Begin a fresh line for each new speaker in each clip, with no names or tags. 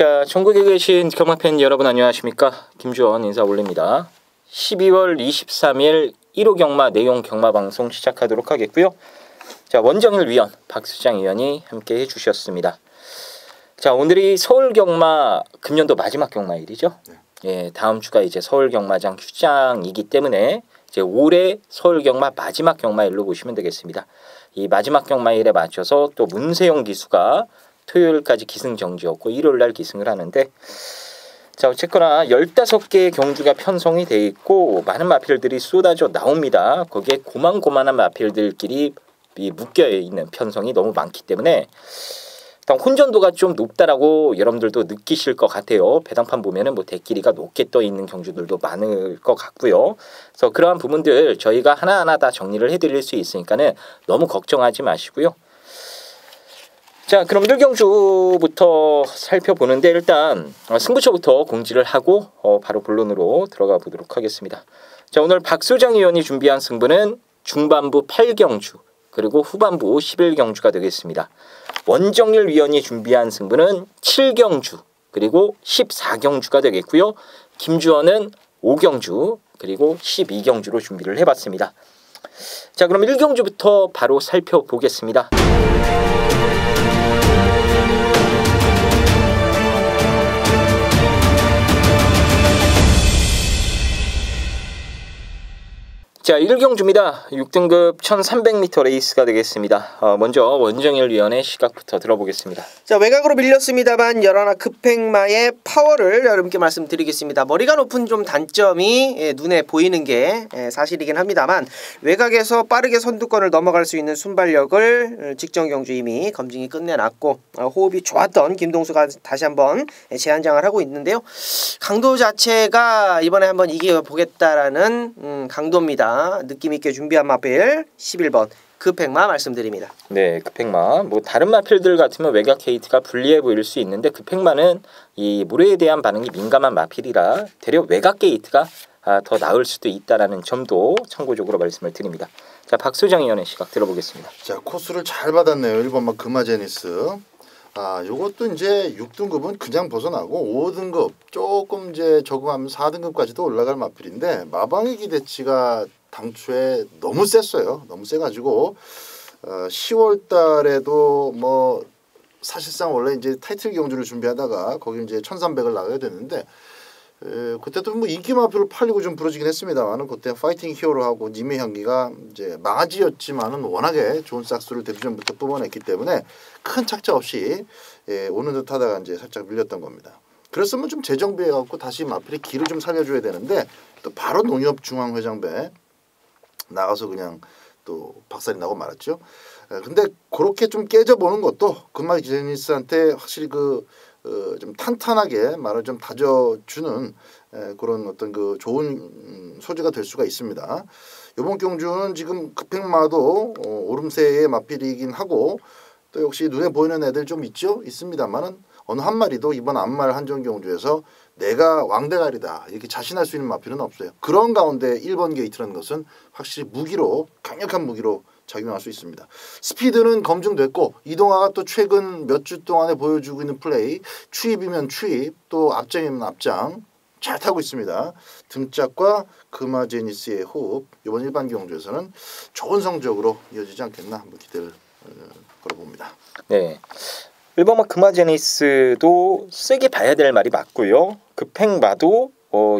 자, 전국에 계신 경마팬 여러분 안녕하십니까? 김주원 인사 올립니다. 12월 23일 1호 경마 내용 경마 방송 시작하도록 하겠고요. 자, 원정일 위원, 박수장 위원이 함께 해주셨습니다. 자, 오늘이 서울 경마 금년도 마지막 경마일이죠. 예, 다음 주가 이제 서울 경마장 휴장이기 때문에 이제 올해 서울 경마 마지막 경마일로 보시면 되겠습니다. 이 마지막 경마일에 맞춰서 또 문세영 기수가 토요일까지 기승정지였고 일요일날 기승을 하는데, 자, 어쨌거나 15개의 경주가 편성이 돼 있고 많은 마필들이 쏟아져 나옵니다. 거기에 고만고만한 마필들끼리 묶여 있는 편성이 너무 많기 때문에 일단 혼전도가 좀 높다라고 여러분들도 느끼실 것 같아요. 배당판 보면은 뭐 대끼리가 높게 떠 있는 경주들도 많을 것 같고요. 그래서 그러한 부분들 저희가 하나하나 다 정리를 해드릴 수 있으니까는 너무 걱정하지 마시고요. 자, 그럼 1경주부터 살펴보는데 일단 승부처부터 공지를 하고 바로 본론으로 들어가 보도록 하겠습니다. 자, 오늘 박수장 의원이 준비한 승부는 중반부 8경주 그리고 후반부 11경주가 되겠습니다. 원정일 위원이 준비한 승부는 7경주 그리고 14경주가 되겠고요. 김주원은 5경주 그리고 12경주로 준비를 해봤습니다. 자, 그럼 1경주부터 바로 살펴보겠습니다. 자, 1경주입니다. 6등급 1300m 레이스가 되겠습니다. 먼저 원정일 위원의 시각부터 들어보겠습니다.
자, 외곽으로 밀렸습니다만 11 급행마의 파워를 여러분께 말씀드리겠습니다. 머리가 높은 좀 단점이 눈에 보이는 게 사실이긴 합니다만 외곽에서 빠르게 선두권을 넘어갈 수 있는 순발력을 직전 경주 이미 검증이 끝내놨고 호흡이 좋았던 김동수가 다시 한번 재한장을 하고 있는데요. 강도 자체가 이번에 한번 이겨보겠다라는 강도입니다. 느낌 있게 준비한 마필 11번 급행마 말씀드립니다.
네, 급행마. 뭐 다른 마필들 같으면 외곽 게이트가 불리해 보일 수 있는데 급행마는 이 물에 대한 반응이 민감한 마필이라 대략 외곽 게이트가 더 나을 수도 있다라는 점도 참고적으로 말씀을 드립니다. 자, 박수장 의원의 시각 들어보겠습니다.
자, 코스를 잘 받았네요. 1번마 금화제니스. 요것도 이제 6등급은 그냥 벗어나고 5등급 조금 이제 적응하면 4등급까지도 올라갈 마필인데 마방의 기대치가 당초에 너무 셌어요. 너무 세가지고 10월 달에도 뭐 사실상 원래 이제 타이틀 경주를 준비하다가 거기 이제 1300을 나가야 되는데 그때도 뭐 인기 마표를 팔리고 좀 부러지긴 했습니다만은 그때 파이팅 히어로하고 님의 향기가 이제 망아지였지만은 워낙에 좋은 싹수를 데뷔전부터 뽑아냈기 때문에 큰 착자 없이 오는 듯하다가 이제 살짝 밀렸던 겁니다. 그랬으면 좀 재정비해갖고 다시 마필의 기를 좀 살려줘야 되는데 또 바로 농협중앙회장배 나가서 그냥 또 박살이 나고 말았죠. 근데 그렇게 좀 깨져보는 것도 금마 제니스한테 확실히 좀 탄탄하게 말을 좀 다져주는 그런 어떤 그 좋은 소재가 될 수가 있습니다. 이번 경주는 지금 급행마도 오름세의 마필이긴 하고 또 역시 눈에 보이는 애들 좀 있습니다만은 어느 한 마리도 이번 안말 한정 경주에서 내가 왕대가리다 이렇게 자신할 수 있는 마필은 없어요. 그런 가운데 1번 게이트라는 것은 확실히 무기로 강력한 무기로 작용할 수 있습니다. 스피드는 검증됐고 이동화가 또 최근 몇 주 동안에 보여주고 있는 플레이 추입이면 추입 또 앞장이면 앞장 잘 타고 있습니다. 등짝과 금화제니스의 호흡 이번 일반 경주에서는 좋은 성적으로 이어지지 않겠나 한번 기대를 걸어봅니다.
네, 1번마 금화제니스도 세게 봐야 될 말이 맞고요. 급행마도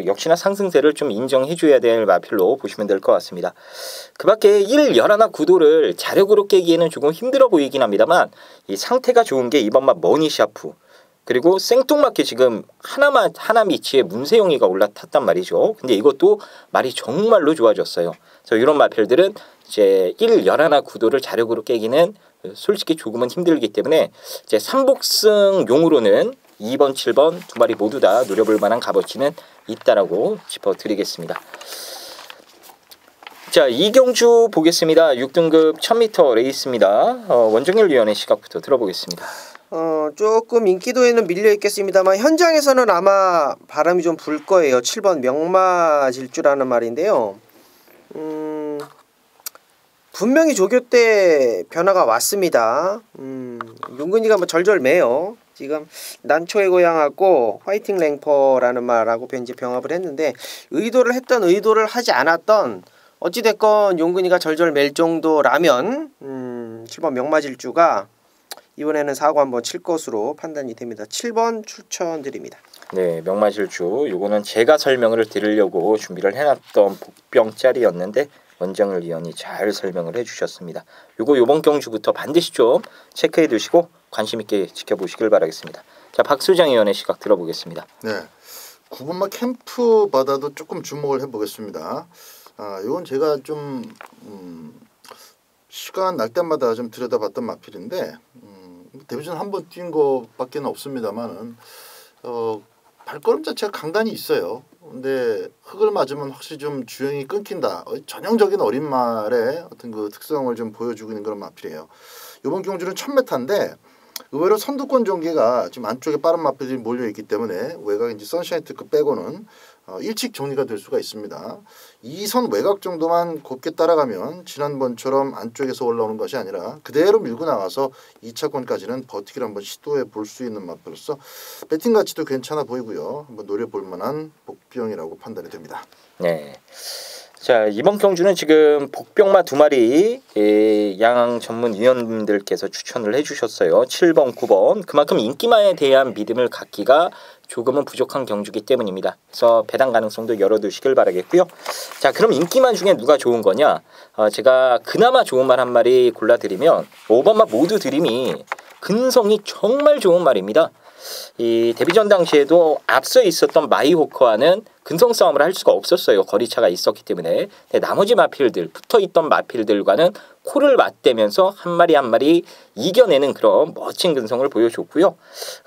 역시나 상승세를 좀 인정해줘야 될 마필로 보시면 될 것 같습니다. 그 밖에 1, 11 구도를 자력으로 깨기에는 조금 힘들어 보이긴 합니다만 이 상태가 좋은 게 이번마 머니샤프 그리고 생뚱맞게 지금 하나 위치에 문세영이가 올라탔단 말이죠. 근데 이것도 말이 정말로 좋아졌어요. 그래서 이런 마필들은 이제 1, 11 구도를 자력으로 깨기는 솔직히 조금은 힘들기 때문에 이제 3복승용으로는 2번, 7번 두 마리 모두 다 노려볼 만한 값어치는 있다라고 짚어드리겠습니다. 자, 2경주 보겠습니다. 6등급 1000m 레이스입니다. 원정일 위원의 시각부터 들어보겠습니다.
조금 인기도에는 밀려 있겠습니다만 현장에서는 아마 바람이 좀 불 거예요. 7번 명마 질주라는 말인데요. 분명히 조교 때 변화가 왔습니다. 윤근이가 뭐 절절매요. 지금 난초의 고향하고 화이팅 랭퍼라는 말하고 이제 병합을 했는데 의도를 했던 의도를 하지 않았던 어찌됐건 용근이가 절절 맬 정도라면 7번 명마질주가 이번에는 사고 한번 칠 것으로 판단이 됩니다. 7번 추천드립니다.
네, 명마질주 요거는 제가 설명을 드리려고 준비를 해놨던 복병짜리였는데 원정일 위원이 잘 설명을 해주셨습니다. 요거 요번 경주부터 반드시 좀 체크해 두시고 관심 있게 지켜보시길 바라겠습니다. 자, 박수장 위원의 시각 들어보겠습니다.
네, 9번마 캠프 바다도 조금 주목을 해보겠습니다. 이건 제가 좀 시간 날 때마다 좀 들여다봤던 마필인데 데뷔전 한번 뛴 거밖에는 없습니다만은 발걸음 자체가 강단이 있어요. 근데 흙을 맞으면 확실히 좀 주행이 끊긴다. 전형적인 어린 말의 어떤 그 특성을 좀 보여주고 있는 그런 마필이에요. 이번 경주는 1000m인데 의외로 선두권 전개가 지금 안쪽에 빠른 마필들이 몰려 있기 때문에 외곽 이제 선샤인 특급 빼고는 일찍 정리가 될 수가 있습니다. 이 선 외곽 정도만 곱게 따라가면 지난번처럼 안쪽에서 올라오는 것이 아니라 그대로 밀고 나가서 2차권까지는 버티기를 한번 시도해 볼 수 있는 마필로서 배팅 가치도 괜찮아 보이고요. 한번 노려볼 만한 복병이라고 판단이 됩니다.
네. 자, 이번 경주는 지금 복병마 2마리 양 전문위원님들께서 추천을 해주셨어요. 7번, 9번. 그만큼 인기마에 대한 믿음을 갖기가 조금은 부족한 경주기 때문입니다. 그래서 배당 가능성도 열어두시길 바라겠고요. 자, 그럼 인기마 중에 누가 좋은 거냐? 제가 그나마 좋은 말 한 마리 골라드리면 5번마 모두 드림이 근성이 정말 좋은 말입니다. 이 데뷔전 당시에도 앞서 있었던 마이호커와는 근성 싸움을 할 수가 없었어요. 거리차가 있었기 때문에. 나머지 마필들, 붙어있던 마필들과는 코를 맞대면서 한 마리 한 마리 이겨내는 그런 멋진 근성을 보여줬고요.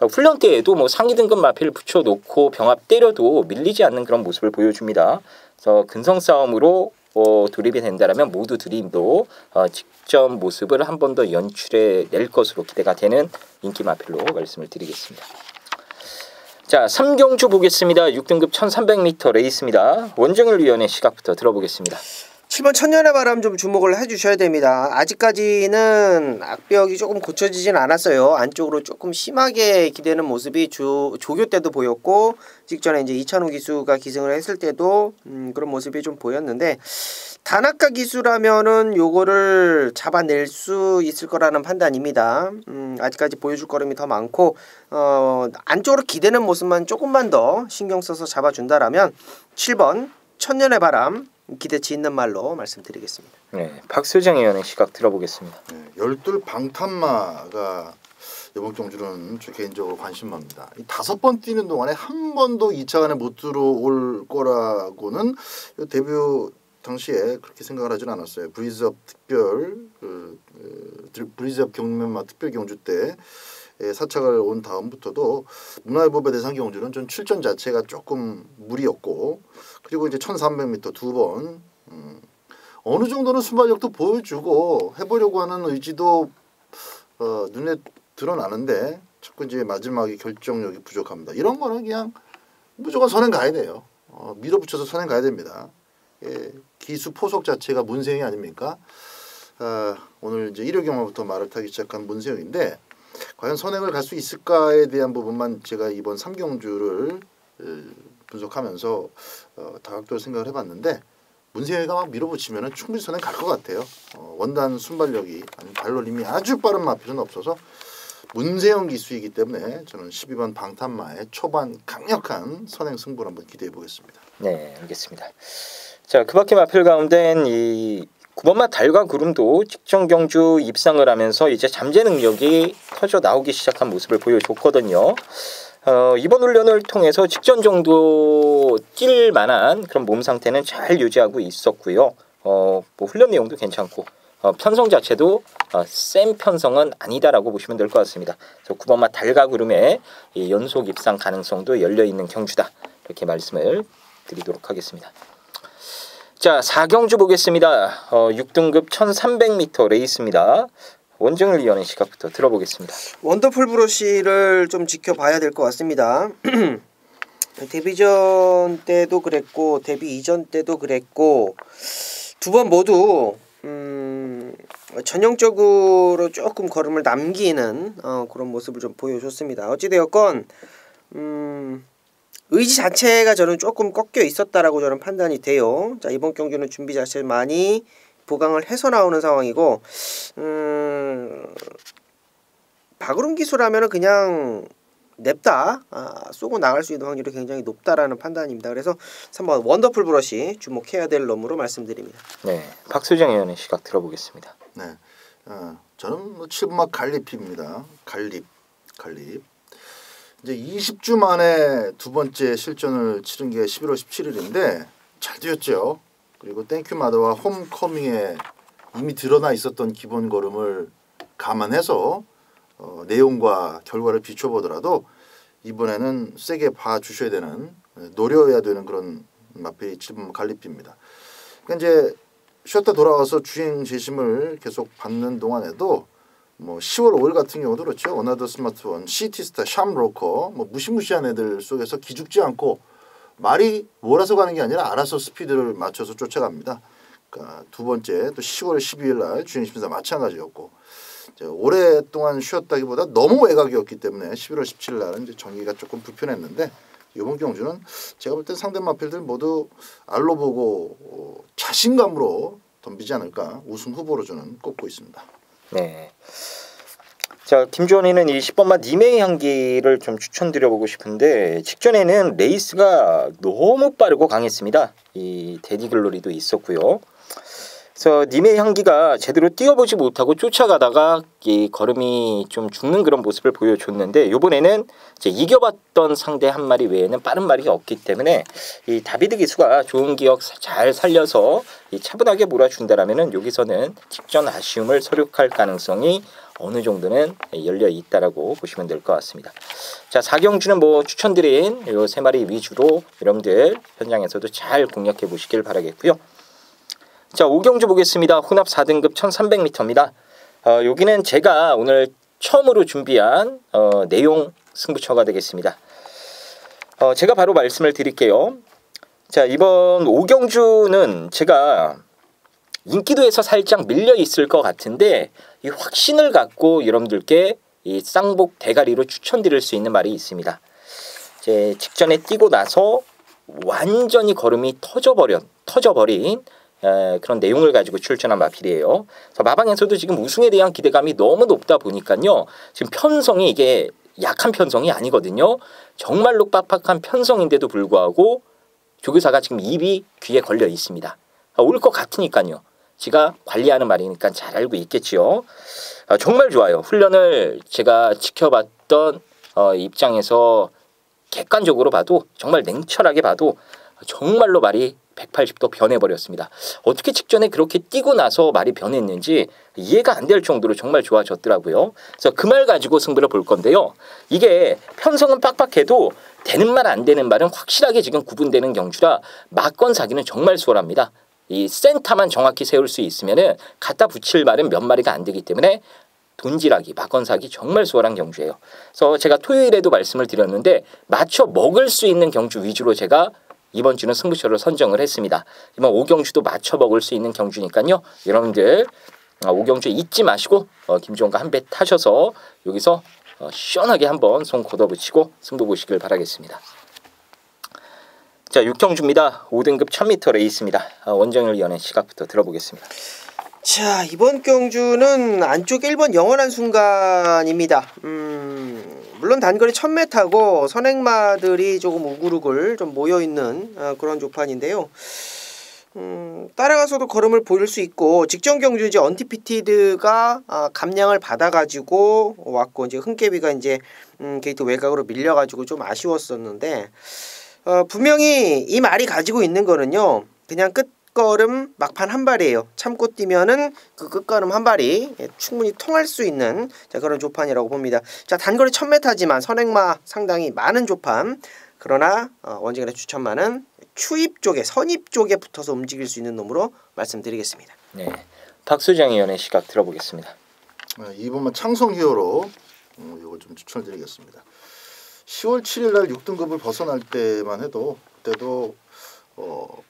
훈련 때에도 뭐 상위 등급 마필 붙여놓고 병합 때려도 밀리지 않는 그런 모습을 보여줍니다. 그래서 근성 싸움으로 돌입이 된다면 모두 드림도 직전 모습을 한 번 더 연출해 낼 것으로 기대가 되는 인기 마필로 말씀을 드리겠습니다. 자, 3경주 보겠습니다. 6등급 1300m 레이스입니다. 원정일 위원의 시각부터 들어보겠습니다.
7번 천년의 바람 좀 주목을 해주셔야 됩니다. 아직까지는 악벽이 조금 고쳐지진 않았어요. 안쪽으로 조금 심하게 기대는 모습이 조교 때도 보였고 직전에 이제 이찬호 기수가 기승을 했을 때도 그런 모습이 좀 보였는데 단아까 기수라면은 요거를 잡아낼 수 있을 거라는 판단입니다. 아직까지 보여줄 걸음이 더 많고 안쪽으로 기대는 모습만 조금만 더 신경 써서 잡아준다라면 7번 천년의 바람 기대치 있는 말로 말씀드리겠습니다.
네, 박수정 의원의 시각 들어보겠습니다.
네, 12 방탄마가 이번 경주는 저 개인적으로 관심합니다. 5번 뛰는 동안에 한 번도 2차 안에 못 들어올 거라고는 데뷔 당시에 그렇게 생각을 하진 않았어요. 브리즈업 특별 브리즈업 경매마 특별 경주 때 사착을 온 다음부터도 문화일보배 대상 경주는 전 출전 자체가 조금 무리였고 그리고 이제 1300m 2번 어느 정도는 순발력도 보여주고 해보려고 하는 의지도 눈에 드러나는데 자꾸 이제 마지막에 결정력이 부족합니다. 이런 거는 그냥 무조건 선행 가야 돼요. 밀어붙여서 선행 가야 됩니다. 기수 포석 자체가 문세영이 아닙니까? 오늘 이제 1호 경마부터 말을 타기 시작한 문세영인데 과연 선행을 갈 수 있을까에 대한 부분만 제가 이번 3경주를 분석하면서 다각도로 생각을 해봤는데 문세영이가 막 밀어붙이면 충분히 선행 갈 것 같아요. 원단 순발력이 발놀림이 아주 빠른 마필은 없어서 문세영 기수이기 때문에 저는 12번 방탄마의 초반 강력한 선행 승부를 한번 기대해 보겠습니다.
네, 알겠습니다. 자, 그 밖에 마필 가운데는 이 9번마 달과 구름도 직전 경주 입상을 하면서 이제 잠재 능력이 터져 나오기 시작한 모습을 보여줬거든요. 이번 훈련을 통해서 직전 정도 뛸 만한 그런 몸 상태는 잘 유지하고 있었고요. 뭐 훈련 내용도 괜찮고 편성 자체도 센 편성은 아니다라고 보시면 될 것 같습니다. 그래서 9번마 달과 구름의 이 연속 입상 가능성도 열려있는 경주다. 이렇게 말씀을 드리도록 하겠습니다. 자, 4경주 보겠습니다. 6등급 1300m 레이스입니다. 원정일 위원의 시각부터 들어보겠습니다.
원더풀 브러쉬를 좀 지켜봐야 될 것 같습니다. 데뷔전 때도 그랬고 데뷔 이전 때도 그랬고 두 번 모두 전형적으로 조금 걸음을 남기는 그런 모습을 좀 보여줬습니다. 어찌되었건 의지 자체가 저는 조금 꺾여 있었다라고 저는 판단이 돼요. 자, 이번 경기는 준비 자체를 많이 보강을 해서 나오는 상황이고 박으름 기수라면은 그냥 냅다 쏘고 나갈 수 있는 확률이 굉장히 높다라는 판단입니다. 그래서 3번 원더풀 브러쉬 주목해야 될 놈으로 말씀드립니다.
네, 박수정 의원의 시각 들어보겠습니다.
네, 저는 7번마 갈립입니다. 갈립. 이제 20주 만에 두 번째 실전을 치른 게 11월 17일인데 잘 뛰었죠. 그리고 땡큐 마더와 홈커밍에 이미 드러나 있었던 기본 걸음을 감안해서 내용과 결과를 비춰보더라도 이번에는 세게 봐주셔야 되는, 노려야 되는 그런 마필이 7번 갈리피입니다. 그러니까 이제 쉬었다 돌아와서 주행 재심을 계속 받는 동안에도 뭐 10월 5일 같은 경우도 그렇죠. 어나더 스마트원, 시티스타, 샴로커, 뭐 무시무시한 애들 속에서 기죽지 않고 말이 몰아서 가는 게 아니라 알아서 스피드를 맞춰서 쫓아갑니다. 그러니까 두 번째 또 10월 12일 날 주행 심사 마찬가지였고, 오랫동안 쉬었다기보다 너무 외곽이었기 때문에 11월 17일 날은 이제 전기가 조금 불편했는데, 이번 경주는 제가 볼 땐 상대 마필들 모두 알로 보고 자신감으로 덤비지 않을까 우승 후보로 저는 꼽고 있습니다.
네. 자, 김주원이는 이 10번마 님의 향기를 좀 추천드려보고 싶은데, 직전에는 레이스가 너무 빠르고 강했습니다. 이 데디글로리도 있었고요. 그래서 님의 향기가 제대로 뛰어보지 못하고 쫓아가다가 이 걸음이 좀 죽는 그런 모습을 보여줬는데, 이번에는 이제 이겨봤던 상대 한 마리 외에는 빠른 말이 없기 때문에 이 다비드 기수가 좋은 기억 잘 살려서 이 차분하게 몰아준다라면은 여기서는 직전 아쉬움을 서력할 가능성이 어느 정도는 열려 있다라고 보시면 될 것 같습니다. 자, 4경주는 뭐 추천드린 요 3마리 위주로 여러분들 현장에서도 잘 공략해 보시길 바라겠고요. 자, 5경주 보겠습니다. 혼합 4등급 1300m입니다. 여기는 제가 오늘 처음으로 준비한 내용 승부처가 되겠습니다. 제가 바로 말씀을 드릴게요. 자, 이번 5경주는 제가 인기도에서 살짝 밀려 있을 것 같은데 이 확신을 갖고 여러분들께 이 쌍복 대가리로 추천드릴 수 있는 말이 있습니다. 이제 직전에 뛰고 나서 완전히 걸음이 터져버린 그런 내용을 가지고 출전한 마필이에요. 그래서 마방에서도 지금 우승에 대한 기대감이 너무 높다 보니까요. 지금 편성이 이게 약한 편성이 아니거든요. 정말로 빡빡한 편성인데도 불구하고 조교사가 지금 입이 귀에 걸려 있습니다. 올 것 같으니까요. 제가 관리하는 말이니까 잘 알고 있겠지요. 정말 좋아요. 훈련을 제가 지켜봤던 입장에서 객관적으로 봐도, 정말 냉철하게 봐도 정말로 말이 180도 변해버렸습니다. 어떻게 직전에 그렇게 뛰고 나서 말이 변했는지 이해가 안 될 정도로 정말 좋아졌더라고요. 그래서 그 말 가지고 승부를 볼 건데요. 이게 편성은 빡빡해도 되는 말 안 되는 말은 확실하게 지금 구분되는 경주라 막건 사기는 정말 수월합니다. 이 센터만 정확히 세울 수 있으면은 갖다 붙일 말은 몇 마리가 안 되기 때문에 돈질하기, 막건사기 정말 수월한 경주예요. 그래서 제가 토요일에도 말씀을 드렸는데 맞춰 먹을 수 있는 경주 위주로 제가 이번 주는 승부처를 선정을 했습니다. 이번 5경주도 맞춰 먹을 수 있는 경주니까요. 여러분들 5경주 잊지 마시고 김주원과 한 배 타셔서 여기서 시원하게 한번 손 걷어붙이고 승부 보시길 바라겠습니다. 자, 6경주입니다. 5등급 1000m 레이스입니다. 원정일 위원의 시각부터 들어보겠습니다.
자, 이번 경주는 안쪽 1번 영원한 순간입니다. 물론 단거리 1000m고 선행마들이 조금 우글우글 좀 모여있는 그런 조판인데요. 따라가서도 걸음을 보일 수 있고, 직전 경주 이제 언티피티드가 감량을 받아가지고 왔고, 이제 흥깨비가 이제 게이트 외곽으로 밀려가지고 좀 아쉬웠었는데, 분명히 이 말이 가지고 있는 거는요, 그냥 끝걸음 막판 한 발이에요. 참고 뛰면은 그 끝걸음 한 발이 충분히 통할 수 있는 그런 조판이라고 봅니다. 자, 단거리 1000m지만 선행마 상당히 많은 조판. 그러나 원정일의 추천마는 추입 쪽에, 선입 쪽에 붙어서 움직일 수 있는 놈으로 말씀드리겠습니다.
네, 박수정 의원의 시각 들어보겠습니다.
이번만 창성 히어로 이거 좀 추천드리겠습니다. 10월 7일 날 6등급을 벗어날 때만 해도 그때도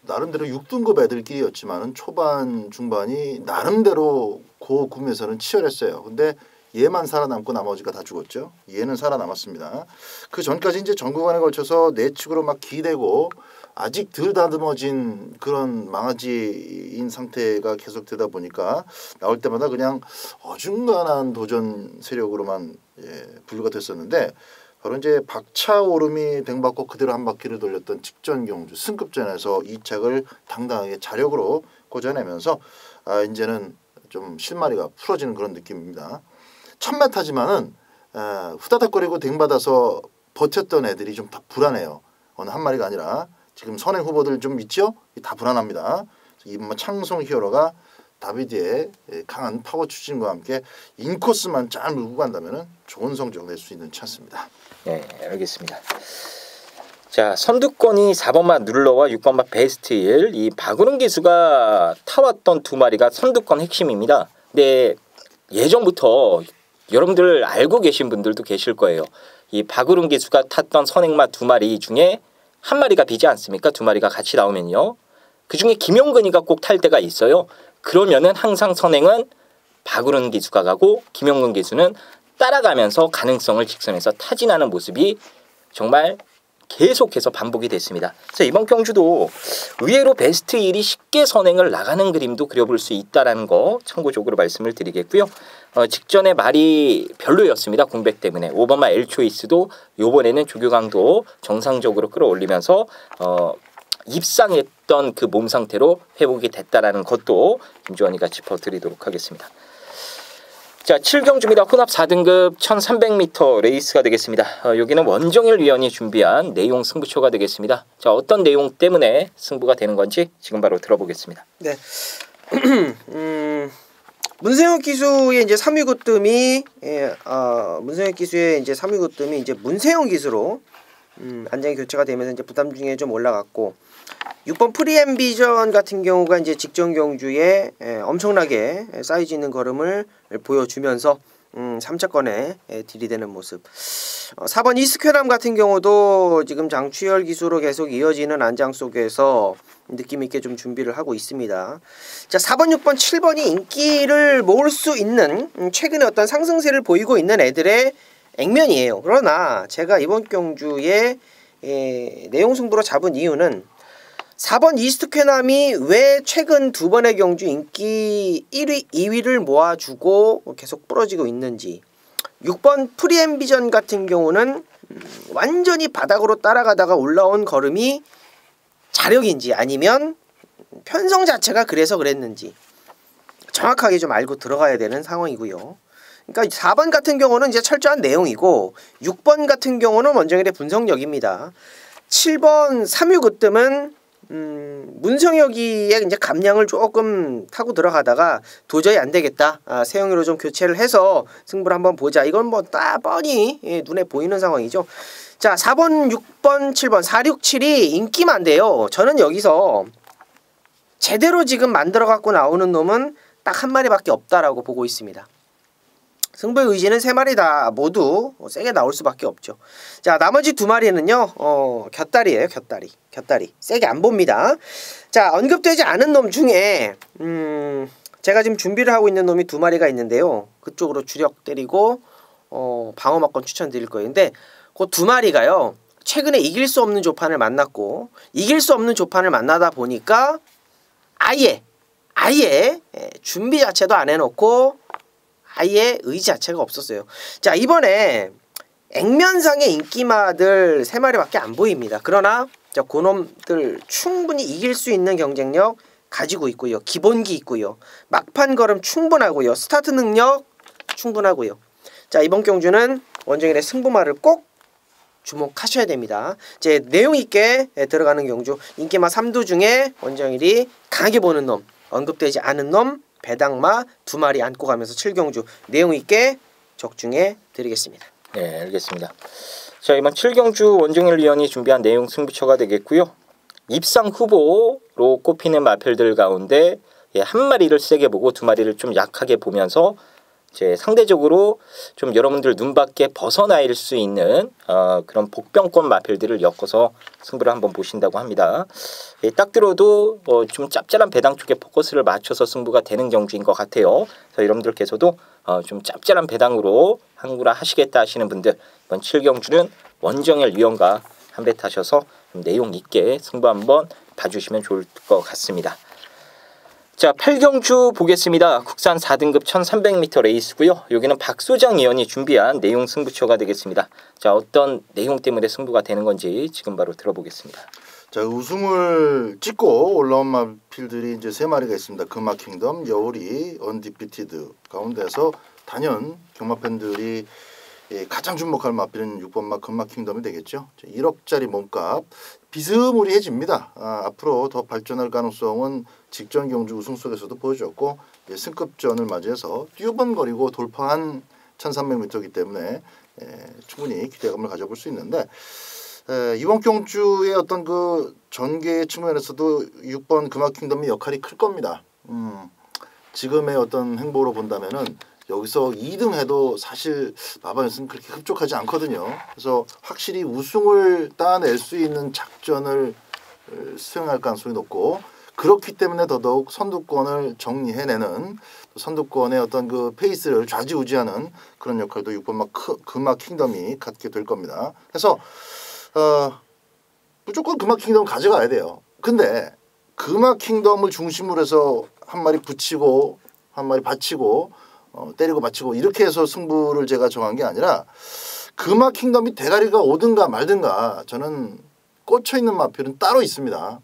나름대로 6등급 애들끼리였지만은 초반 중반이 나름대로 그 구매에서는 치열했어요. 근데 얘만 살아남고 나머지가 다 죽었죠. 얘는 살아남았습니다. 그 전까지 이제 전구간에 걸쳐서 내측으로 막 기대고 아직 덜 다듬어진 그런 망아지인 상태가 계속되다 보니까 나올 때마다 그냥 어중간한 도전 세력으로만 분류가 됐었는데 바로 이제 박차 오름이 뱅받고 그대로 한 바퀴를 돌렸던 직전 경주 승급전에서 이 착을 당당하게 자력으로 꽂아내면서 이제는 좀 실마리가 풀어지는 그런 느낌입니다. 1000m지만은 후다닥거리고 댕받아서 버텼던 애들이 좀 다 불안해요. 어느 한 마리가 아니라 지금 선행 후보들 좀 있죠? 다 불안합니다. 이번 창송 히어로가 다비드의 강한 파워 추진과 함께 인코스만 잘 물고 간다면 좋은 성적 낼 수 있는 찬스입니다.
네, 알겠습니다. 자, 선두권이 4번마 눌러와 6번마 베스트 1. 이 박우릉 기수가 타왔던 두 마리가 선두권 핵심입니다. 근데 예전부터 여러분들 알고 계신 분들도 계실 거예요. 이 박우릉 기수가 탔던 선행마 두 마리 중에 한 마리가 비지 않습니까? 두 마리가 같이 나오면요. 그중에 김용근이가 꼭 탈 때가 있어요. 그러면은 항상 선행은 박우릉 기수가 가고 김용근 기수는 따라가면서 가능성을 직선에서 타진하는 모습이 정말 계속해서 반복이 됐습니다. 그래서 이번 경주도 의외로 베스트 1이 쉽게 선행을 나가는 그림도 그려볼 수 있다는 거 참고적으로 말씀을 드리겠고요. 직전에 말이 별로였습니다. 공백 때문에. 5번마 엘초이스도 이번에는 조교강도 정상적으로 끌어올리면서 입상했던 그 몸 상태로 회복이 됐다라는 것도 김주원이가 짚어드리도록 하겠습니다. 자, 7경주입니다. 혼합 4등급 1300m 레이스가 되겠습니다. 여기는 원정일 위원이 준비한 내용 승부처가 되겠습니다. 자, 어떤 내용 때문에 승부가 되는 건지 지금 바로 들어보겠습니다.
네. 문세영 기수의 이제 3위 구뜸이 문세영 기수의 이제 3위 구뜸이 이제 문세영 기수로 안장이 교체가 되면서 이제 부담 중에 좀 올라갔고 6번 프리앰비전 같은 경우가 이제 직전 경주에 엄청나게 사이즈 있는 걸음을 보여주면서 3차권에 들이대는 모습. 4번 이스퀘람 같은 경우도 지금 장추열 기수로 계속 이어지는 안장 속에서 느낌 있게 좀 준비를 하고 있습니다. 자, 4번, 6번, 7번이 인기를 모을 수 있는 최근에 어떤 상승세를 보이고 있는 애들의 액면이에요. 그러나 제가 이번 경주에 내용 승부로 잡은 이유는 4번 이스트쾌남이 왜 최근 두 번의 경주 인기 1위, 2위를 모아주고 계속 부러지고 있는지 6번 프리앰비전 같은 경우는 완전히 바닥으로 따라가다가 올라온 걸음이 자력인지 아니면 편성 자체가 그래서 그랬는지 정확하게 좀 알고 들어가야 되는 상황이고요. 그러니까 4번 같은 경우는 이제 철저한 내용이고 6번 같은 경우는 원정일의 분석력입니다. 7번 3위 그뜸은 문성혁이의 이제 감량을 조금 타고 들어가다가 도저히 안 되겠다. 세영이로 좀 교체를 해서 승부를 한번 보자. 이건 뭐 딱 뻔히 눈에 보이는 상황이죠. 자, 4번, 6번, 7번, 4, 6, 7이 인기만데요. 저는 여기서 제대로 지금 만들어 갖고 나오는 놈은 딱 한 마리밖에 없다라고 보고 있습니다. 승부의 의지는 세 마리 다 모두 세게 나올 수밖에 없죠. 자, 나머지 두 마리는요, 곁다리예요, 곁다리. 세게 안 봅니다. 자, 언급되지 않은 놈 중에, 제가 지금 준비를 하고 있는 놈이 두 마리가 있는데요. 그쪽으로 주력 때리고, 방어막권 추천드릴 거예요. 근데 그 두 마리가요, 최근에 이길 수 없는 조판을 만났고, 이길 수 없는 조판을 만나다 보니까, 아예, 준비 자체도 안 해놓고, 아예 의지 자체가 없었어요. 자, 이번에 액면상의 인기마들 세 마리밖에 안 보입니다. 그러나 자, 그놈들 충분히 이길 수 있는 경쟁력 가지고 있고요. 기본기 있고요. 막판 걸음 충분하고요. 스타트 능력 충분하고요. 자, 이번 경주는 원정일의 승부마를 꼭 주목하셔야 됩니다. 이제 내용 있게 들어가는 경주 인기마 3두 중에 원정일이 강하게 보는 놈, 언급되지 않은 놈, 배당마 두 마리 안고 가면서 7경주 내용 있게 적중해 드리겠습니다.
네, 알겠습니다. 자, 이번 7경주 원정일 위원이 준비한 내용 승부처가 되겠고요. 입상 후보로 꼽히는 마필들 가운데 한 마리를 세게 보고 두 마리를 좀 약하게 보면서 이제 상대적으로 좀 여러분들 눈밖에 벗어날 수 있는 그런 복병권 마필들을 엮어서 승부를 한번 보신다고 합니다. 예, 딱 들어도 좀 짭짤한 배당 쪽에 포커스를 맞춰서 승부가 되는 경주인 것 같아요. 그래서 여러분들께서도 좀 짭짤한 배당으로 한구라 하시겠다 하시는 분들 이번 7경주는 원정열 위원과 한 배 타셔서 내용 있게 승부 한번 봐주시면 좋을 것 같습니다. 자, 8경주 보겠습니다. 국산 4등급 1300m 레이스고요. 여기는 박소장 의원이 준비한 내용 승부처가 되겠습니다. 자, 어떤 내용 때문에 승부가 되는 건지 지금 바로 들어보겠습니다.
자, 우승을 찍고 올라온 마필들이 이제 3마리가 있습니다. 금화킹덤, 여울이, 언디피티드 가운데서 단연 경마 팬들이 가장 주목할 마필은 6번마 금화킹덤이 되겠죠. 1억짜리 몸값 비스무리해집니다. 앞으로 더 발전할 가능성은 직전 경주 우승 속에서도 보여줬고 승급전을 맞이해서 뛰어번거리고 돌파한 1300m이기 때문에 충분히 기대감을 가져볼 수 있는데 이번 경주의 어떤 그 전개 측면에서도 6번 금화킹덤의 역할이 클 겁니다. 지금의 어떤 행보로 본다면은 여기서 2등 해도 사실 마방에서는 그렇게 흡족하지 않거든요. 그래서 확실히 우승을 따낼 수 있는 작전을 수행할 가능성이 높고 그렇기 때문에 더더욱 선두권을 정리해내는 선두권의 어떤 그 페이스를 좌지우지하는 그런 역할도 6번 금화킹덤이 갖게 될 겁니다. 그래서 무조건 금화킹덤을 가져가야 돼요. 근데 금화킹덤을 중심으로 해서 한 마리 붙이고 한 마리 받치고 때리고 맞히고 이렇게 해서 승부를 제가 정한 게 아니라 금화킹덤이 대가리가 오든가 말든가 저는 꽂혀있는 마필은 따로 있습니다.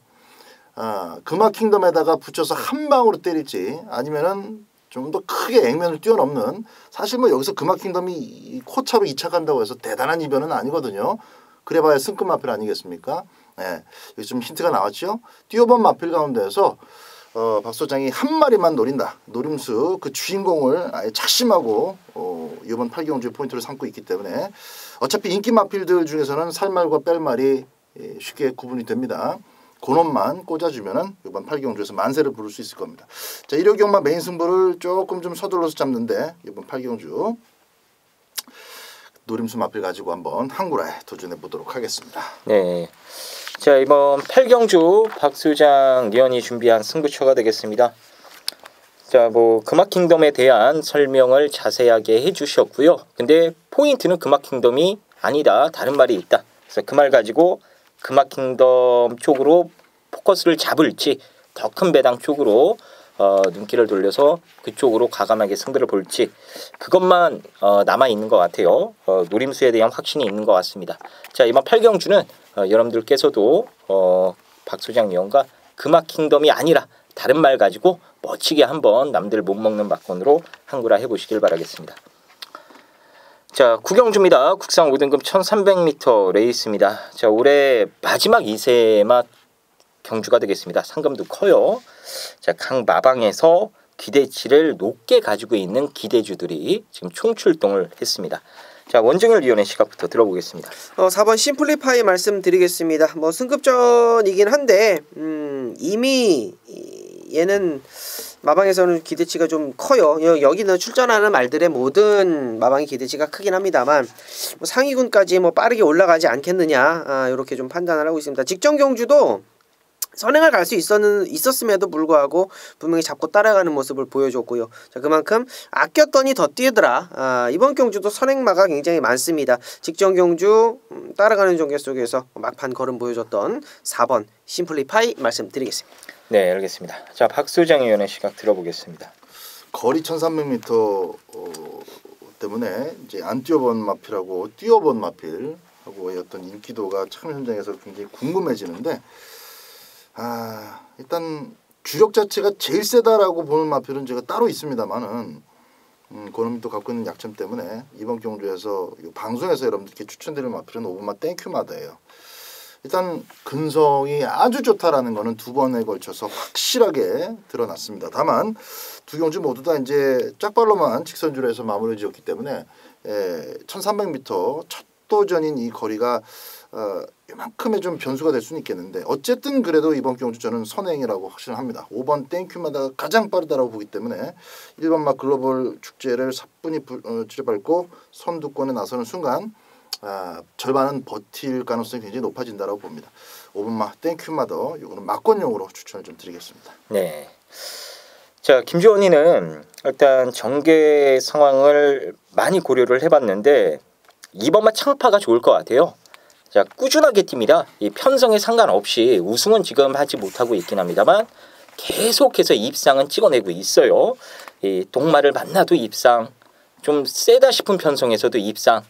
금화킹덤에다가 붙여서 한 방으로 때릴지 아니면은 좀 더 크게 액면을 뛰어넘는 사실 뭐 여기서 금화킹덤이 코차로 2차 간다고 해서 대단한 이변은 아니거든요. 그래봐야 승급 마필 아니겠습니까? 네, 여기 좀 힌트가 나왔죠. 뛰어본 마필 가운데에서 박 소장이 한 마리만 노린다. 노림수 그 주인공을 아예 작심하고 이번 8경주의 포인트를 삼고 있기 때문에 어차피 인기 마필들 중에서는 살말과 뺄말이 쉽게 구분이 됩니다. 그놈만 꽂아주면은 이번 8경주에서 만세를 부를 수 있을 겁니다. 자, 1호경마 메인 승부를 조금 좀 서둘러서 잡는데 이번 8경주 노림수 마필 가지고 한번 한구라에 도전해 보도록 하겠습니다.
네. 자, 이번 8경주 박수장 위원이 준비한 승부처가 되겠습니다. 자, 뭐 금화킹덤에 대한 설명을 자세하게 해주셨고요. 근데 포인트는 금화킹덤이 아니다. 다른 말이 있다. 그래서 그 말 가지고 금화킹덤 쪽으로 포커스를 잡을지 더 큰 배당 쪽으로 눈길을 돌려서 그쪽으로 과감하게 승부를 볼지 그것만 남아있는 것 같아요. 노림수에 대한 확신이 있는 것 같습니다. 자, 이번 8경주는 여러분들께서도 박 소장 위원과 금화킹덤이 아니라 다른 말 가지고 멋지게 한번 남들 못 먹는 막건으로 한구라 해보시길 바라겠습니다. 자, 9경주입니다. 국산 5등급 1300m 레이스입니다. 자, 올해 마지막 2세마 경주가 되겠습니다. 상금도 커요. 자, 각 마방에서 기대치를 높게 가지고 있는 기대주들이 지금 총출동을 했습니다. 자, 원정열 위원의 시각부터 들어보겠습니다.
4번 심플리파이 말씀드리겠습니다. 뭐 승급전이긴 한데 이미 얘는 마방에서는 기대치가 좀 커요. 여기는 출전하는 말들의 모든 마방의 기대치가 크긴 합니다만 뭐 상위군까지 뭐 빠르게 올라가지 않겠느냐 이렇게 좀 판단을 하고 있습니다. 직전 경주도 선행을 갈 수 있었음에도 불구하고 분명히 잡고 따라가는 모습을 보여줬고요. 자, 그만큼 아꼈더니 더 뛰더라. 이번 경주도 선행마가 굉장히 많습니다. 직전 경주 따라가는 전개 속에서 막판 걸음 보여줬던 4번 심플리파이 말씀드리겠습니다.
네, 알겠습니다. 자, 박소장 의원의 시각 들어보겠습니다.
거리 1300m 때문에 이제 안 뛰어본 마필하고 뛰어본 마필하고의 어떤 인기도가 참 현장에서 굉장히 궁금해지는데 일단 주력 자체가 제일 세다라고 보는 마필은 제가 따로 있습니다만은 그놈이 또 갖고 있는 약점 때문에 이번 경주에서 방송에서 여러분들께 추천드리는 마필은 5번마 땡큐마다예요. 일단 근성이 아주 좋다라는 거는 두 번에 걸쳐서 확실하게 드러났습니다. 다만 두 경주 모두 다 이제 짝발로만 직선주로 해서 마무리 지었기 때문에 1300m 첫 도전인 이 거리가 이만큼의 좀 변수가 될 수는 있겠는데 어쨌든 그래도 이번 경주 저는 선행이라고 확신합니다. 5번 땡큐마다 가장 빠르다라고 보기 때문에 1번 막 글로벌 축제를 사뿐히 밟고 선두권에 나서는 순간 절반은 버틸 가능성이 굉장히 높아진다라고 봅니다. 5번 막 땡큐마더 이거는 막권용으로 추천을 좀 드리겠습니다.
네. 자, 김주원이는 일단 전개 상황을 많이 고려를 해봤는데 2번마 창파가 좋을 것 같아요. 자, 꾸준하게 뜁니다. 이 편성에 상관없이 우승은 지금 하지 못하고 있긴 합니다만 계속해서 입상은 찍어내고 있어요. 이 동마를 만나도 입상, 좀 세다 싶은 편성에서도 입상,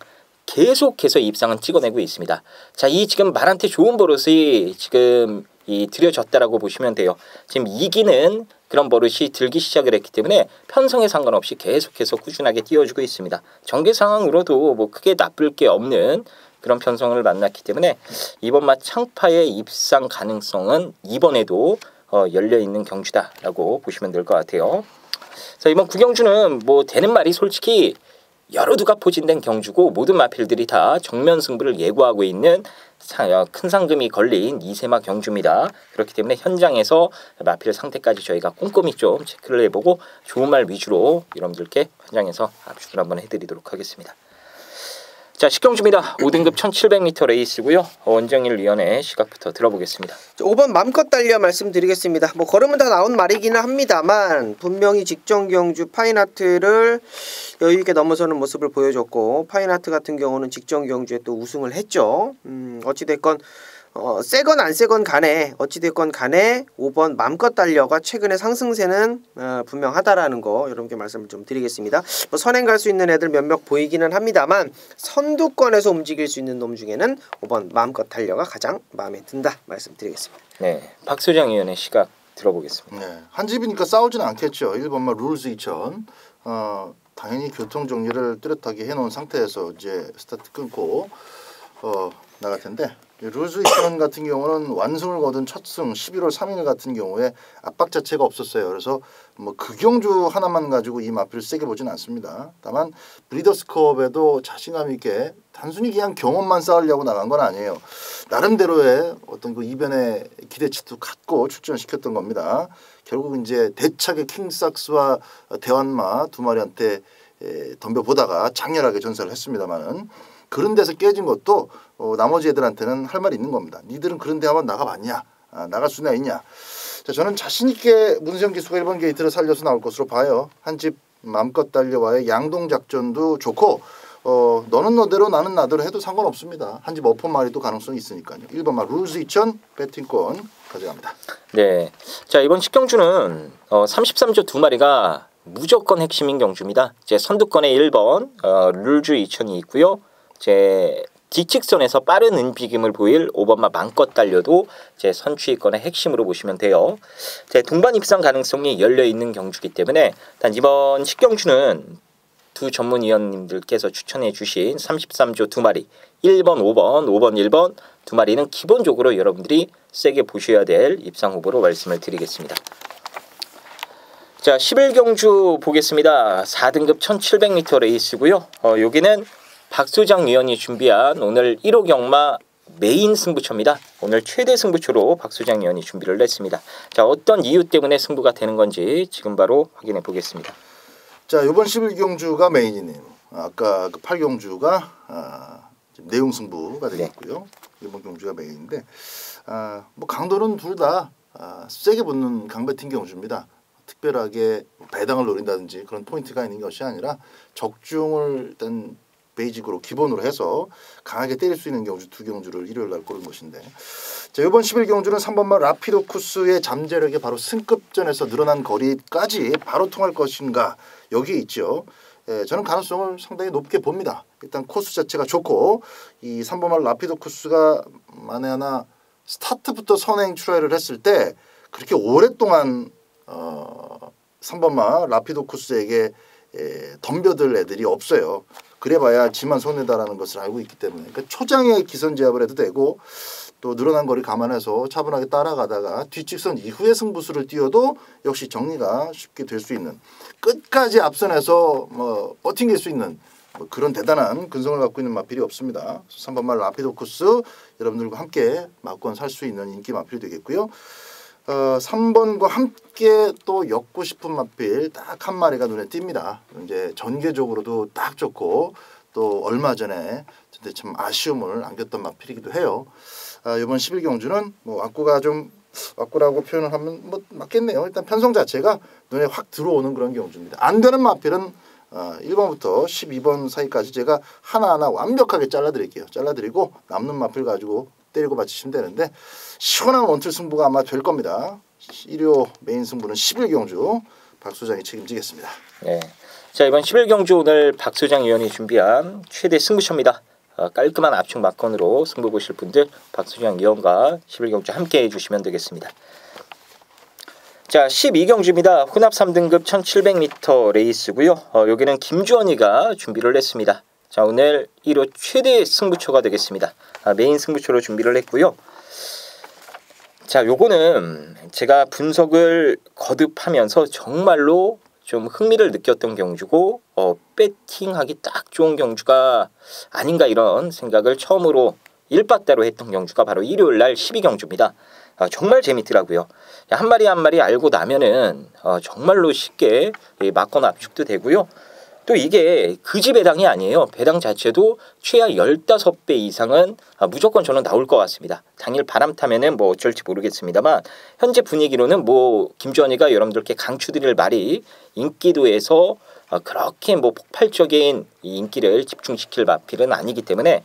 계속해서 입상은 찍어내고 있습니다. 자, 이 지금 말한테 좋은 버릇이 지금 이 들여졌다라고 보시면 돼요. 지금 이기는 그런 버릇이 들기 시작을 했기 때문에 편성에 상관없이 계속해서 꾸준하게 띄워주고 있습니다. 전개 상황으로도 뭐 크게 나쁠 게 없는 그런 편성을 만났기 때문에 이번마 창파의 입상 가능성은 이번에도 열려있는 경주다라고 보시면 될 것 같아요. 자, 이번 구경주는 뭐 되는 말이 솔직히 여러 두가 포진된 경주고 모든 마필들이 다 정면 승부를 예고하고 있는 큰 상금이 걸린 2세마 경주입니다. 그렇기 때문에 현장에서 마필 상태까지 저희가 꼼꼼히 좀 체크를 해보고 좋은 말 위주로 여러분들께 현장에서 압축을 한번 해드리도록 하겠습니다. 자, 10경주입니다. 5등급 1700m 레이스고요. 원정일 위원의 시각부터 들어보겠습니다.
5번 맘껏 달려 말씀드리겠습니다. 뭐 걸음은 다 나온 말이기는 합니다만 분명히 직전 경주 파인아트를 여유있게 넘어서는 모습을 보여줬고 파인아트 같은 경우는 직전 경주에 또 우승을 했죠. 어찌됐건 세건 안 세건 간에 어찌됐건 간에 5번 맘껏 달려가 최근에 상승세는 분명하다라는 거 여러분께 말씀을 좀 드리겠습니다. 뭐 선행 갈 수 있는 애들 몇몇 보이기는 합니다만 선두권에서 움직일 수 있는 놈 중에는 5번 맘껏 달려가 가장 마음에 든다 말씀드리겠습니다.
네, 박소장 위원의 시각 들어보겠습니다.
네, 한 집이니까 싸우지는 않겠죠. 1번만 룰스 2000 당연히 교통 정리를 뚜렷하게 해놓은 상태에서 이제 스타트 끊고 나갈 텐데 룰스 2000 같은 경우는 완승을 거둔 첫 승 11월 3일 같은 경우에 압박 자체가 없었어요. 그래서 뭐 그 경주 하나만 가지고 이 마필을 세게 보진 않습니다. 다만 브리더스컵에도 자신감 있게 단순히 그냥 경험만 쌓으려고 나간 건 아니에요. 나름대로의 어떤 그 이변의 기대치도 갖고 출전시켰던 겁니다. 결국 이제 대차게 킹삭스와 대환마 두 마리한테 덤벼보다가 장렬하게 전사를 했습니다만은 그런 데서 깨진 것도 나머지 애들한테는 할 말이 있는 겁니다. 니들은 그런 데 한번 나가봤냐? 나갈 수나 있냐? 자, 저는 자신 있게 문세영 기수가 1번 게이트를 살려서 나올 것으로 봐요. 한 집 마음껏 달려와의 양동 작전도 좋고 너는 너대로 나는 나대로 해도 상관없습니다. 한 집 어퍼 마리도 가능성이 있으니까요. 1번 말 룰스 2000 배팅권 가져갑니다.
네, 자 이번 10경주는 33조 두 마리가 무조건 핵심인 경주입니다. 이제 선두권에 1번 룰즈 2000이 있고요. 제 뒷직선에서 빠른 움직임을 보일 5번마 맘껏 달려도 제 선취권의 핵심으로 보시면 돼요. 제 동반 입상 가능성이 열려 있는 경주이기 때문에 단 이번 10경주는 두 전문위원님들께서 추천해 주신 33조 두 마리 1번 5번 5번 1번 두 마리는 기본적으로 여러분들이 세게 보셔야 될 입상 후보로 말씀을 드리겠습니다. 자 11경주 보겠습니다. 4등급 1700m 레이스고요. 여기는 박소장 위원이 준비한 오늘 1호 경마 메인 승부처입니다. 오늘 최대 승부처로 박소장 위원이 준비를 했습니다. 자 어떤 이유 때문에 승부가 되는 건지 지금 바로 확인해 보겠습니다.
자 이번 11경주가 메인이네요. 아까 그 8경주가 내용 승부가 되겠고요. 네. 이번 경주가 메인인데 뭐 강도는 둘 다 세게 붙는 강배팅 경주입니다. 특별하게 배당을 노린다든지 그런 포인트가 있는 것이 아니라 적중을 일단 베이직으로 기본으로 해서 강하게 때릴 수 있는 경주 두 경주를 일요일 날 고른 것인데 자 이번 11경주는 3번마 라피도쿠스의 잠재력이 바로 승급전에서 늘어난 거리까지 바로 통할 것인가 여기에 있죠. 저는 가능성을 상당히 높게 봅니다. 일단 코스 자체가 좋고 이 3번마 라피도쿠스가 만에 하나 스타트부터 선행 출하를 했을 때 그렇게 오랫동안 3번마 라피도쿠스에게 덤벼들 애들이 없어요. 그래봐야 지만 손해다라는 것을 알고 있기 때문에 그러니까 초장에 기선 제압을 해도 되고 또 늘어난 거리 감안해서 차분하게 따라가다가 뒷직선 이후에 승부수를 띄워도 역시 정리가 쉽게 될 수 있는 끝까지 앞선에서 뭐 버팅길 수 있는 뭐 그런 대단한 근성을 갖고 있는 마필이 없습니다. 3번 말 라피도쿠스 여러분들과 함께 막권 살 수 있는 인기 마필이 되겠고요. 3번과 함께 또 엮고 싶은 마필 딱 한 마리가 눈에 띕니다. 이제 전개적으로도 딱 좋고 또 얼마 전에 근데 참 아쉬움을 안겼던 마필이기도 해요. 이번 11경주는 뭐 왁구라고 표현을 하면 뭐 맞겠네요. 일단 편성 자체가 눈에 확 들어오는 그런 경주입니다. 안 되는 마필은 1번부터 12번 사이까지 제가 하나하나 완벽하게 잘라드릴게요. 잘라드리고 남는 마필 가지고 때리고 맞히시면 되는데 시원한 원툴 승부가 아마 될 겁니다. 일요 메인 승부는 11경주 박 소장이 책임지겠습니다.
네. 자, 이번 11경주 오늘 박 소장 위원이 준비한 최대 승부처입니다. 깔끔한 압축 막건으로 승부 보실 분들 박 소장 위원과 11경주 함께 해주시면 되겠습니다. 자, 12경주입니다. 혼합 3등급 1700m 레이스고요. 여기는 김주원이가 준비를 했습니다. 자, 오늘 1호 최대 승부처가 되겠습니다. 메인 승부처로 준비를 했고요. 자, 요거는 제가 분석을 거듭하면서 정말로 좀 흥미를 느꼈던 경주고 배팅하기 딱 좋은 경주가 아닌가 이런 생각을 처음으로 일박다로 했던 경주가 바로 일요일날 12경주입니다. 정말 재밌더라고요. 한 마리 한 마리 알고 나면은 정말로 쉽게 막건 압축도 되고요. 또 이게 그지 배당이 아니에요. 배당 자체도 최하 15배 이상은 무조건 저는 나올 것 같습니다. 당일 바람 타면은 뭐 어쩔지 모르겠습니다만 현재 분위기로는 뭐 김주원이가 여러분들께 강추드릴 말이 인기도에서 그렇게 뭐 폭발적인 이 인기를 집중시킬 마필은 아니기 때문에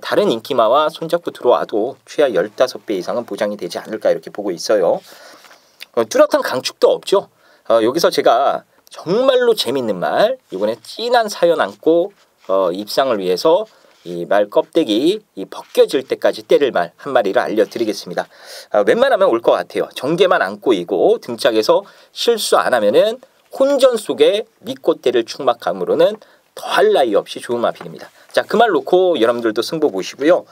다른 인기마와 손잡고 들어와도 최하 15배 이상은 보장이 되지 않을까 이렇게 보고 있어요. 뚜렷한 강축도 없죠. 여기서 제가 정말로 재밌는 말, 이번에 진한 사연 안고 입상을 위해서 이 말 껍데기 벗겨질 때까지 때릴 말 한 마리를 알려드리겠습니다. 웬만하면 올 것 같아요. 정계만 안고 이고 등짝에서 실수 안 하면은 혼전 속에 미꽃대를 충막함으로는 더할 나위 없이 좋은 마필입니다. 자, 그 말 놓고 여러분들도 승부 보시고요.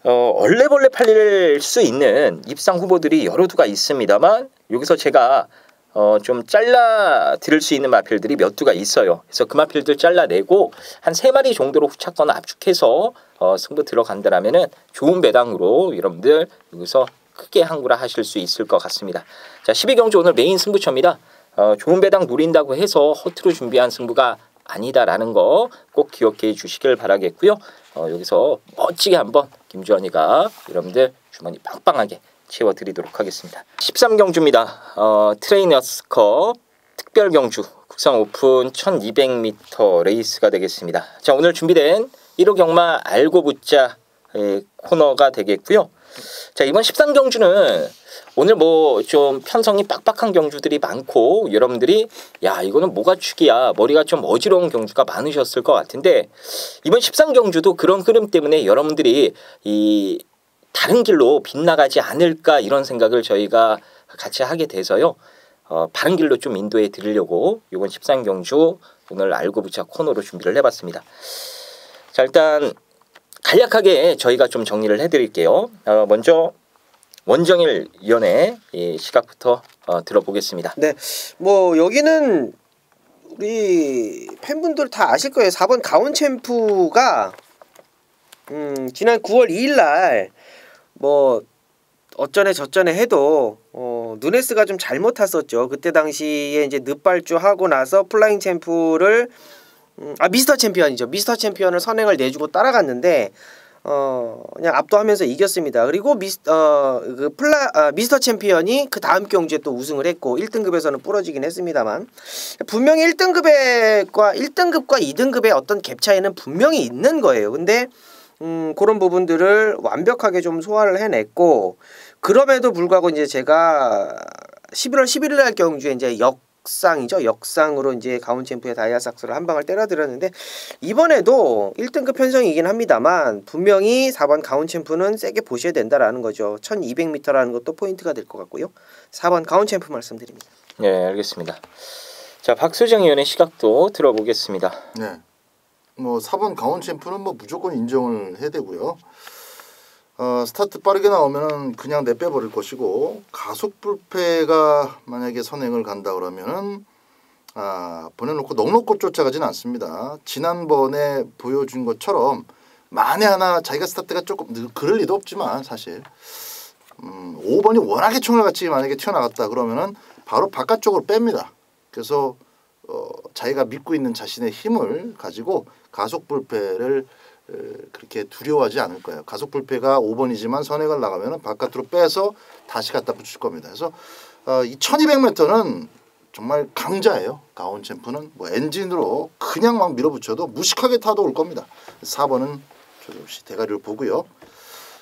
얼레벌레 팔릴 수 있는 입상 후보들이 여러 두가 있습니다만 여기서 제가 좀 잘라 드릴 수 있는 마필들이 몇 두가 있어요. 그래서 그 마필들 잘라내고 한 3마리 정도로 후차권 압축해서 승부 들어간다라면은 좋은 배당으로 여러분들 여기서 크게 항구라 하실 수 있을 것 같습니다. 자, 12경주 오늘 메인 승부처입니다. 좋은 배당 노린다고 해서 허투루 준비한 승부가 아니다라는 거 꼭 기억해 주시길 바라겠고요. 여기서 멋지게 한번 김주원이가 여러분들 주머니 빵빵하게 채워드리도록 하겠습니다. 13경주입니다. 트레이너스컵 특별경주 국산 오픈 1200m 레이스가 되겠습니다. 자, 오늘 준비된 1호 경마 알고 붙자 코너가 되겠고요. 자, 이번 13경주는 오늘 뭐 좀 편성이 빡빡한 경주들이 많고 여러분들이 야 이거는 뭐가 축이야 머리가 좀 어지러운 경주가 많으셨을 것 같은데 이번 13경주도 그런 흐름 때문에 여러분들이 이 다른 길로 빗나가지 않을까 이런 생각을 저희가 같이 하게 돼서요. 바른 길로 좀 인도해 드리려고 이번 13경주 오늘 알고 붙자 코너로 준비를 해봤습니다. 자, 일단 간략하게 저희가 좀 정리를 해드릴게요. 먼저 원정일 위원의 시각부터 들어보겠습니다.
네, 뭐 여기는 우리 팬분들 다 아실 거예요. 4번 가온 챔프가 지난 9월 2일 날 뭐 어쩌네 저쩌네 해도 누네스가 좀 잘못 탔었죠. 그때 당시에 이제 늪발주 하고 나서 플라잉 챔프를 미스터 챔피언이죠. 미스터 챔피언을 선행을 내주고 따라갔는데 그냥 압도하면서 이겼습니다. 그리고 미스터 챔피언이 그 다음 경주에 또 우승을 했고 1등급에서는 부러지긴 했습니다만 분명히 1등급과 2등급의 어떤 갭 차이는 분명히 있는 거예요. 근데 그런 부분들을 완벽하게 좀 소화를 해냈고 그럼에도 불구하고 이제 제가 11월 11일 날 경주에 이제 역상으로 이제 가온 챔프의 다이아삭스를 한 방을 때려드렸는데 이번에도 1등급 편성이긴 합니다만 분명히 4번 가온 챔프는 세게 보셔야 된다라는 거죠. 1200m라는 것도 포인트가 될 것 같고요. 4번 가온 챔프 말씀드립니다.
네, 알겠습니다. 자, 박수정 의원의 시각도 들어보겠습니다.
네. 뭐 4번 가온 챔프는 뭐 무조건 인정을 해야 되고요. 스타트 빠르게 나오면은 그냥 내빼버릴 것이고 가속 불패가 만약에 선행을 간다 그러면은 보내놓고 넉넉히 쫓아가진 않습니다. 지난번에 보여준 것처럼 만에 하나 자기가 스타트가 조금 그럴 리도 없지만 사실 5번이 워낙에 총알같이 만약에 튀어나갔다 그러면은 바로 바깥쪽으로 뺍니다. 그래서 자기가 믿고 있는 자신의 힘을 가지고 가속 불패를 그렇게 두려워하지 않을 거예요. 가속 불패가 5번이지만 선행을 나가면은 바깥으로 빼서 다시 갖다 붙일 겁니다. 그래서 이 1200m는 정말 강자예요. 가온챔프는 뭐 엔진으로 그냥 막 밀어붙여도 무식하게 타도 올 겁니다. 4번은 조금씩 대가리를 보고요.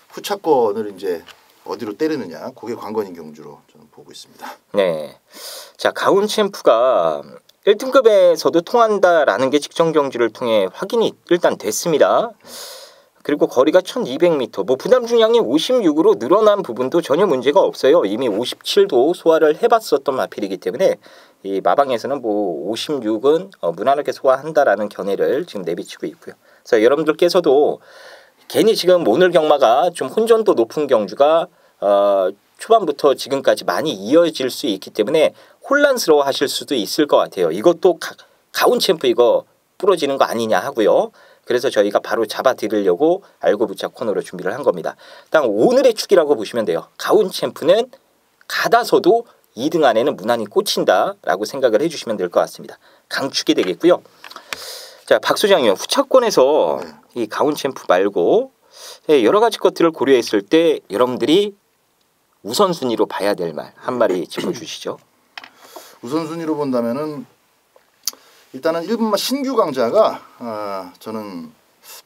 후차권을 이제 어디로 때리느냐, 그게 관건인 경주로 저는 보고 있습니다.
네, 자 가온챔프가 1등급에서도 통한다라는 게 직전 경주를 통해 확인이 일단 됐습니다. 그리고 거리가 1200m, 뭐 부담 중량이 56으로 늘어난 부분도 전혀 문제가 없어요. 이미 57도 소화를 해봤었던 마필이기 때문에 이 마방에서는 뭐 56은 무난하게 소화한다라는 견해를 지금 내비치고 있고요. 그래서 여러분들께서도 괜히 지금 오늘 경마가 좀 혼전도 높은 경주가 초반부터 지금까지 많이 이어질 수 있기 때문에 혼란스러워 하실 수도 있을 것 같아요. 이것도 가온챔프 이거 부러지는 거 아니냐 하고요. 그래서 저희가 바로 잡아드리려고 알고붙자 코너로 준비를 한 겁니다. 일단 오늘의 축이라고 보시면 돼요. 가온챔프는 가다서도 2등 안에는 무난히 꽂힌다라고 생각을 해주시면 될 것 같습니다. 강축이 되겠고요. 자, 박 소장님, 후차권에서 이 가온챔프 말고 여러 가지 것들을 고려했을 때 여러분들이 우선순위로 봐야 될 말 한 마리 짚어주시죠.
우선순위로 본다면은 일단은 1번마 신규 강자가 저는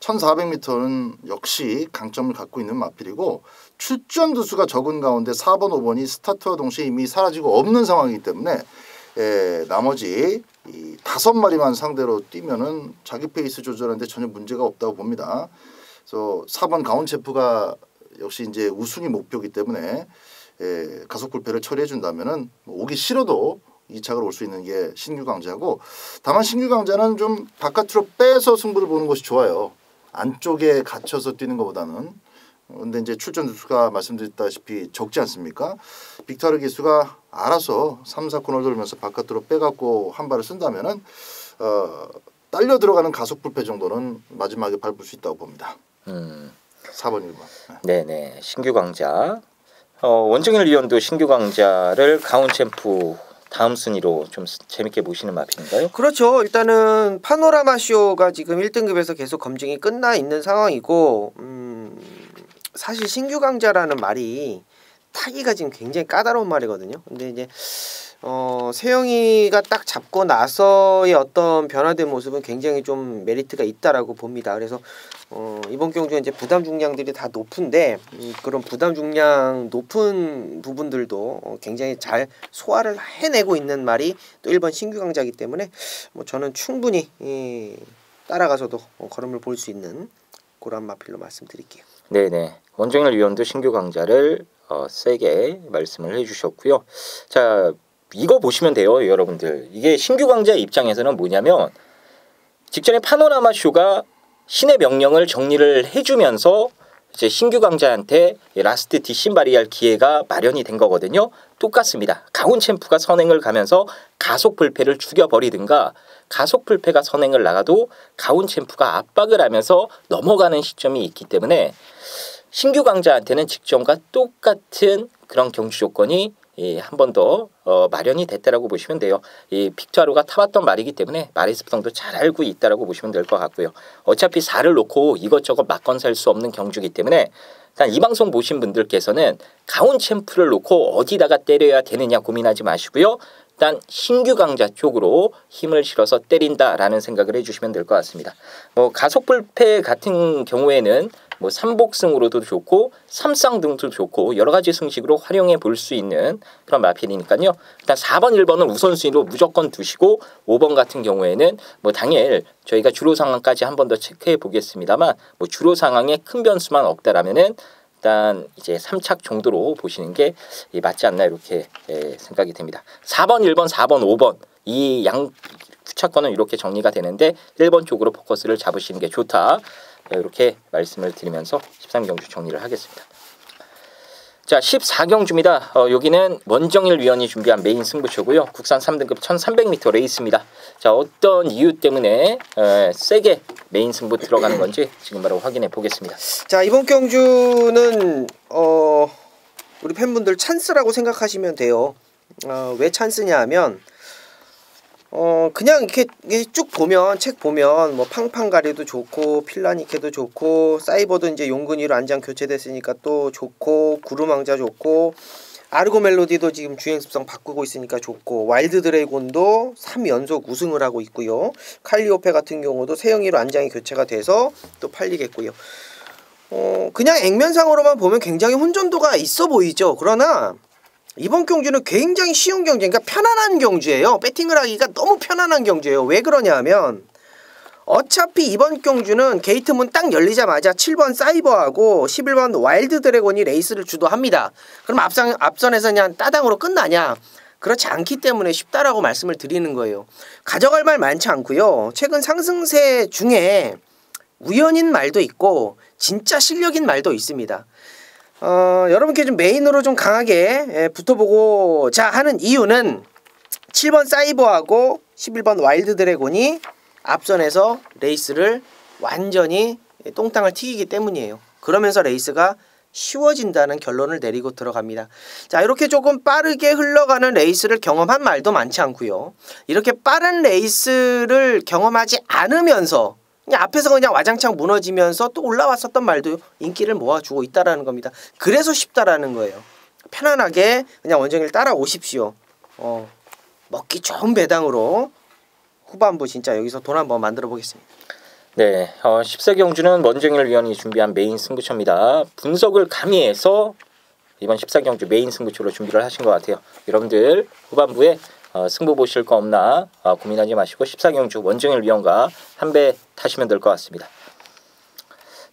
1400m는 역시 강점을 갖고 있는 마필이고 출전 두수가 적은 가운데 4번, 5번이 스타트와 동시에 이미 사라지고 없는 상황이기 때문에 나머지 이 5마리만 상대로 뛰면은 자기 페이스 조절하는데 전혀 문제가 없다고 봅니다. 그래서 4번 가온체프가 역시 이제 우승이 목표이기 때문에 가속 불패를 처리해 준다면은 오기 싫어도 2착을 올 수 있는 게 신규 강자고, 다만 신규 강자는 좀 바깥으로 빼서 승부를 보는 것이 좋아요. 안쪽에 갇혀서 뛰는 것보다는. 근데 이제 출전 두수가 말씀드렸다시피 적지 않습니까? 빅토르 기수가 알아서 3, 4코너를 돌면서 바깥으로 빼갖고 한 발을 쓴다면은 딸려 들어가는 가속 불패 정도는 마지막에 밟을 수 있다고 봅니다. 4번, 1번.
네네, 신규 강자. 원정일 위원도 신규 강자를 가온챔프 다음 순위로 좀 재밌게 보시는 마필인가요?
그렇죠. 일단은 파노라마 쇼가 지금 1등급에서 계속 검증이 끝나 있는 상황이고, 사실 신규 강자라는 말이 타기가 지금 굉장히 까다로운 말이거든요. 근데 이제 세영이가 딱 잡고 나서의 어떤 변화된 모습은 굉장히 좀 메리트가 있다라고 봅니다. 그래서 이번 경주에 이제 부담 중량들이 다 높은데 그런 부담 중량 높은 부분들도 굉장히 잘 소화를 해내고 있는 말이 또 1번 신규 강자이기 때문에 뭐 저는 충분히 따라가서도 걸음을 볼 수 있는 그런 마필로 말씀드릴게요.
네네, 원정일 위원도 신규 강자를 세게 말씀을 해주셨고요. 자, 이거 보시면 돼요, 여러분들. 이게 신규 강자 입장에서는 뭐냐면 직전에 파노라마 쇼가 신의 명령을 정리를 해주면서 이제 신규 강자한테 라스트 뒷신발이 기회가 마련이 된 거거든요. 똑같습니다. 가온챔프가 선행을 가면서 가속 불패를 죽여버리든가 가속 불패가 선행을 나가도 가온챔프가 압박을 하면서 넘어가는 시점이 있기 때문에 신규 강자한테는 직전과 똑같은 그런 경주 조건이 한 번 더 마련이 됐다라고 보시면 돼요. 이 픽투아로가 타봤던 말이기 때문에 마리스프성도 잘 알고 있다라고 보시면 될 것 같고요. 어차피 4를 놓고 이것저것 맞건살 수 없는 경주이기 때문에 일단 이 방송 보신 분들께서는 가온챔프를 놓고 어디다가 때려야 되느냐 고민하지 마시고요. 일단 신규 강자 쪽으로 힘을 실어서 때린다라는 생각을 해주시면 될 것 같습니다. 뭐 가속 불패 같은 경우에는 뭐 삼복승으로도 좋고 삼쌍등도 좋고 여러 가지 승식으로 활용해 볼 수 있는 그런 마필이니까요. 일단 4번, 1번은 우선순위로 무조건 두시고 5번 같은 경우에는 뭐 당일 저희가 주로 상황까지 한 번 더 체크해 보겠습니다만 뭐 주로 상황에 큰 변수만 없다라면은 일단 이제 3착 정도로 보시는 게 맞지 않나 이렇게 생각이 됩니다. 4번, 1번, 4번, 5번 이 양 후차권은 이렇게 정리가 되는데 1번 쪽으로 포커스를 잡으시는 게 좋다. 이렇게 말씀을 드리면서 13경주 정리를 하겠습니다. 자, 14경주입니다. 여기는 원정일 위원이 준비한 메인 승부처고요. 국산 3등급 1300m 레이스입니다. 자, 어떤 이유 때문에 세게 메인 승부 들어가는 건지 지금 바로 확인해 보겠습니다.
자, 이번 경주는 우리 팬분들 찬스라고 생각하시면 돼요. 왜 찬스냐 하면 그냥 이렇게 쭉 보면 책 보면 뭐 팡팡가리도 좋고 필라니케도 좋고 사이버도 이제 용근이로 안장 교체됐으니까 또 좋고 구름왕자 좋고 아르고 멜로디도 지금 주행 습성 바꾸고 있으니까 좋고 와일드 드래곤도 3연속 우승을 하고 있고요. 칼리오페 같은 경우도 세영이로 안장이 교체가 돼서 또 팔리겠고요. 그냥 액면상으로만 보면 굉장히 혼전도가 있어 보이죠. 그러나 이번 경주는 굉장히 쉬운 경주, 그러니까 편안한 경주예요. 배팅을 하기가 너무 편안한 경주예요. 왜 그러냐 하면 어차피 이번 경주는 게이트 문 딱 열리자마자 7번 사이버하고 11번 와일드 드래곤이 레이스를 주도합니다. 그럼 앞선에서 그냥 따당으로 끝나냐? 그렇지 않기 때문에 쉽다라고 말씀을 드리는 거예요. 가져갈 말 많지 않고요. 최근 상승세 중에 우연인 말도 있고 진짜 실력인 말도 있습니다. 여러분께 좀 메인으로 좀 강하게 붙어보고자 하는 이유는 7번 사이버하고 11번 와일드 드래곤이 앞선에서 레이스를 완전히 똥땅을 튀기기 때문이에요. 그러면서 레이스가 쉬워진다는 결론을 내리고 들어갑니다. 자, 이렇게 조금 빠르게 흘러가는 레이스를 경험한 말도 많지 않고요. 이렇게 빠른 레이스를 경험하지 않으면서 그냥 앞에서 그냥 와장창 무너지면서 또 올라왔었던 말도 인기를 모아주고 있다라는 겁니다. 그래서 쉽다라는 거예요. 편안하게 그냥 원정일 따라오십시오. 먹기 좋은 배당으로 후반부 진짜 여기서 돈 한번 만들어 보겠습니다.
네, 14경주는 원정일 위원이 준비한 메인 승부처입니다. 분석을 가미해서 이번 14경주 메인 승부처로 준비를 하신 것 같아요. 여러분들 후반부에 승부 보실 거 없나 고민하지 마시고 14경주 원정일 위원과 한 배 타시면 될 것 같습니다.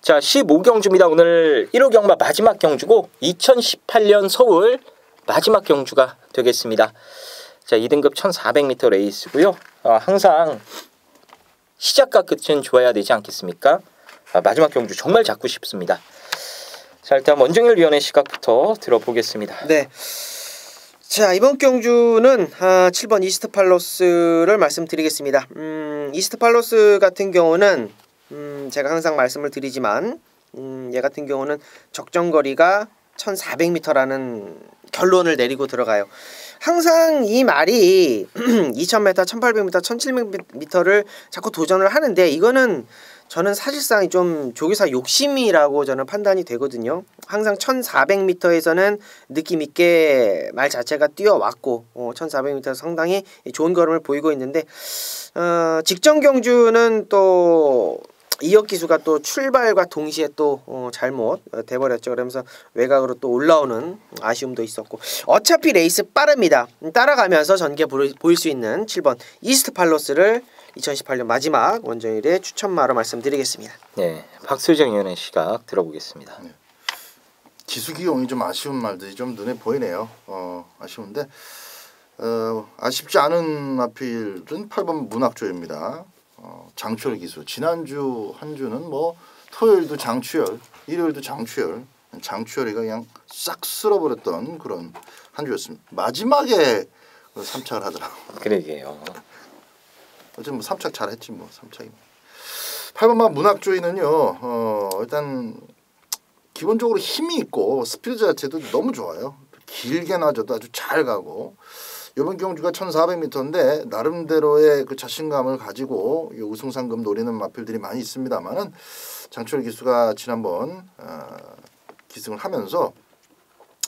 자, 15경주입니다. 오늘 1호 경마 마지막 경주고 2018년 서울 마지막 경주가 되겠습니다. 자, 2등급 1400m 레이스고요. 항상 시작과 끝은 좋아야 되지 않겠습니까? 마지막 경주 정말 잡고 싶습니다. 자, 일단 원정일 위원의 시각부터 들어보겠습니다.
네. 자, 이번 경주는 7번 이스트 팔로스를 말씀드리겠습니다. 이스트 팔로스 같은 경우는 제가 항상 말씀을 드리지만 얘 같은 경우는 적정거리가 1400m라는 결론을 내리고 들어가요. 항상 이 말이 2000m, 1800m, 1700m를 자꾸 도전을 하는데 이거는 저는 사실상 좀 조교사 욕심이라고 저는 판단이 되거든요. 항상 1400m에서는 느낌 있게 말 자체가 뛰어왔고 1400m에서 상당히 좋은 걸음을 보이고 있는데 직전 경주는 또 이혁 기수가 또 출발과 동시에 또 잘못 돼버렸죠. 그러면서 외곽으로 또 올라오는 아쉬움도 있었고 어차피 레이스 빠릅니다. 따라가면서 전개 보일 수 있는 7번 이스트 팔로스를 2018년 마지막 원정일의 추천마로 말씀드리겠습니다.
네, 박수정 위원의 시각 들어보겠습니다.
네. 기수기용이 좀 아쉬운 말들이 좀 눈에 보이네요. 아쉬운데 아쉽지 않은 마필은 8번 문학조입니다. 장추열 기수. 지난주 한 주는 뭐 토요일도 장추열, 일요일도 장추열, 장추열이가 그냥 싹 쓸어버렸던 그런 한 주였습니다. 마지막에 3착을 하더라고.
그러게요.
어쨌든 뭐 3착 잘했지 뭐 3착이. 8번만 문학조이는요. 일단 기본적으로 힘이 있고 스피드 자체도 너무 좋아요. 길게 놔줘도 아주 잘 가고 이번 경주가 1400m인데 나름대로의 그 자신감을 가지고 우승 상금 노리는 마필들이 많이 있습니다만은 장철 기수가 지난번 기승을 하면서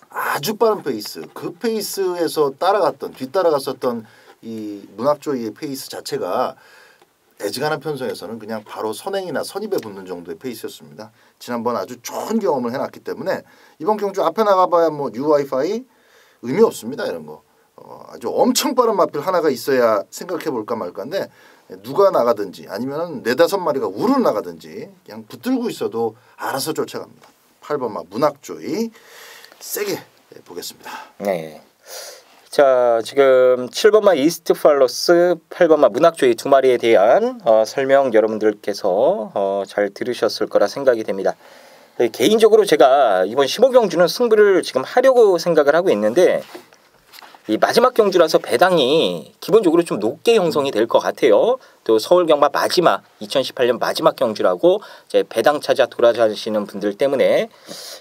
아주 빠른 페이스, 그 페이스에서 뒤따라갔었던 이 문학조이의 페이스 자체가 애지간한 편성에서는 그냥 바로 선행이나 선입에 붙는 정도의 페이스였습니다. 지난번 아주 좋은 경험을 해놨기 때문에 이번 경주 앞에 나가봐야 뭐 UIFI 의미 없습니다. 이런 거. 아주 엄청 빠른 마필 하나가 있어야 생각해볼까 말까인데 누가 나가든지 아니면 4-5마리가 우르르 나가든지 그냥 붙들고 있어도 알아서 쫓아갑니다. 8번마 문학조이 세게 보겠습니다.
네. 자, 지금 7번마 이스트 팔로스, 8번마 문학조이 두 마리에 대한 설명 여러분들께서 잘 들으셨을 거라 생각이 됩니다. 개인적으로 제가 이번 15경주는 승부를 지금 하려고 생각을 하고 있는데 이 마지막 경주라서 배당이 기본적으로 좀 높게 형성이 될 것 같아요. 또 서울 경마 마지막 2018년 마지막 경주라고 이제 배당 찾아 돌아다니시는 분들 때문에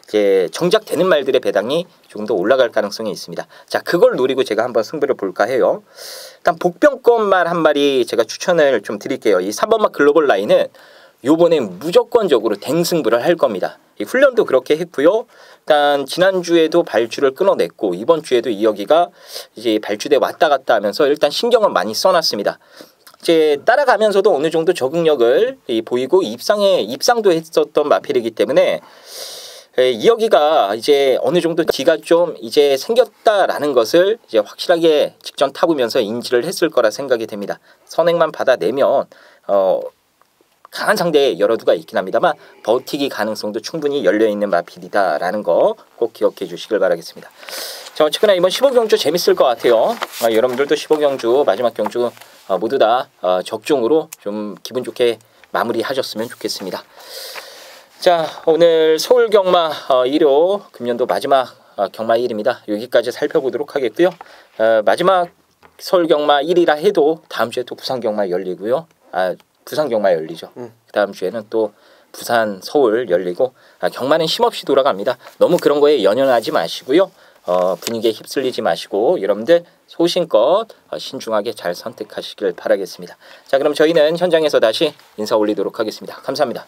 이제 정작 되는 말들의 배당이 조금 더 올라갈 가능성이 있습니다. 자, 그걸 노리고 제가 한번 승부를 볼까 해요. 일단 복병권말 한 마리 제가 추천을 좀 드릴게요. 이 3번마 글로벌 라인은 요번엔 무조건적으로 댕승부를 할 겁니다. 이 훈련도 그렇게 했고요. 일단 지난주에도 발주를 끊어냈고 이번 주에도 이여기가 이제 발주대 왔다 갔다 하면서 일단 신경을 많이 써놨습니다. 이제 따라가면서도 어느 정도 적응력을 보이고 입상도 했었던 마필이기 때문에 이여기가 이제 어느 정도 기가 좀 이제 생겼다라는 것을 이제 확실하게 직전 타보면서 인지를 했을 거라 생각이 됩니다. 선행만 받아내면 강한 상대의 열어두가 있긴 합니다만 버티기 가능성도 충분히 열려있는 마필이다라는 거 꼭 기억해 주시길 바라겠습니다. 자, 어쨌거나 이번 15경주 재밌을 것 같아요. 여러분들도 15경주 마지막 경주 모두 다 적중으로 좀 기분 좋게 마무리하셨으면 좋겠습니다. 자, 오늘 서울경마 1호 금년도 마지막 경마일입니다. 여기까지 살펴보도록 하겠고요. 마지막 서울경마 1이라 해도 다음 주에 또 부산경마 열리고요. 부산경마 열리죠. 그 다음 주에는 또 부산, 서울 열리고 경마는 쉼없이 돌아갑니다. 너무 그런 거에 연연하지 마시고요. 분위기에 휩쓸리지 마시고 여러분들 소신껏 신중하게 잘 선택하시길 바라겠습니다. 자, 그럼 저희는 현장에서 다시 인사 올리도록 하겠습니다. 감사합니다.